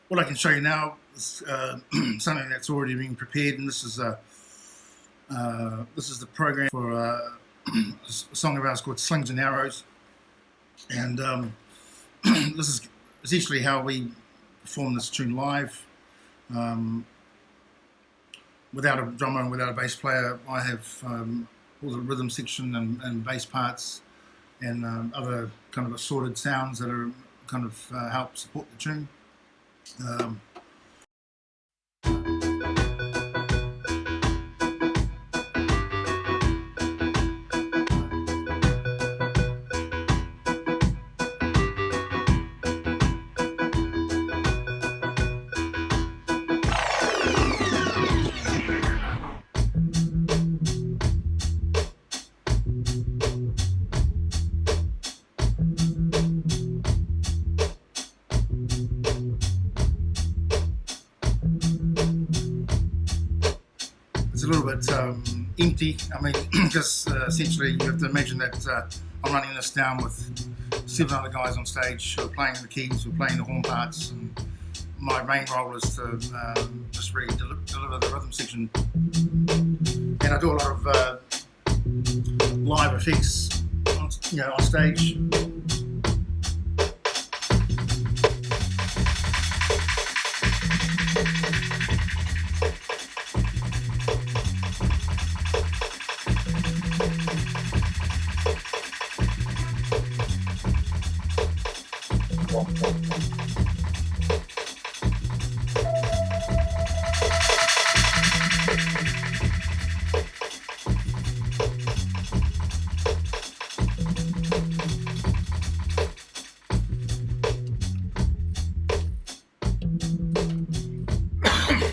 what I can show you now is something that's already been prepared, and this is the program for a song of ours called Slings and Arrows, and this is essentially how we perform this tune live. Um, Without a drummer and without a bass player, I have all the rhythm section and bass parts and other kind of assorted sounds that are kind of help support the tune. Um, It's a little bit empty. I mean, because essentially you have to imagine that I'm running this down with 7 other guys on stage who are playing the keys, who are playing the horn parts, and my main role is to just really deliver the rhythm section. And I do a lot of live effects, on stage.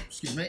Excuse me.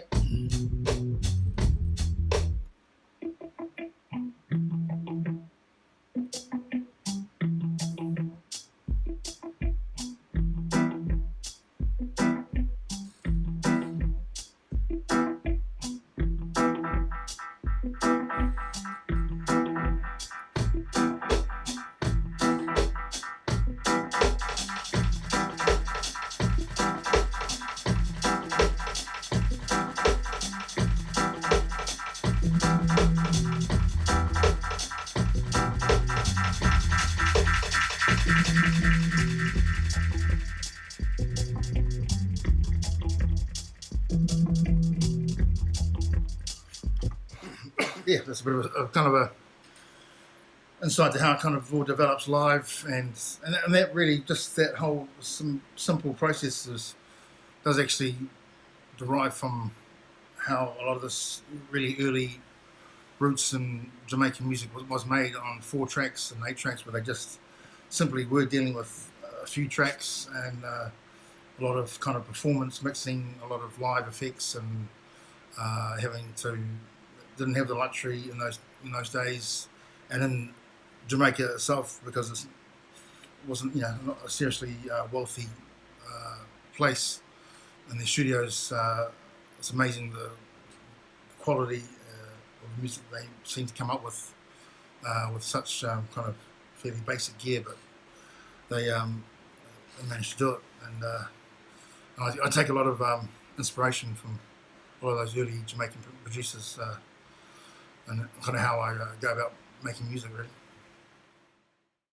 Yeah, that's a bit of a kind of a insight to how it kind of all develops live, and that really just that whole simple process does actually derive from how a lot of this really early roots in Jamaican music was made on 4 tracks and 8 tracks, where they just simply were dealing with a few tracks and a lot of kind of performance mixing, a lot of live effects, and didn't have the luxury in those days, and in Jamaica itself, because it wasn't not a seriously wealthy place, and the studios, it's amazing the quality of the music they seem to come up with such kind of fairly basic gear, but they managed to do it, and I take a lot of inspiration from a lot of those early Jamaican producers, and kind of how I go about making music, really.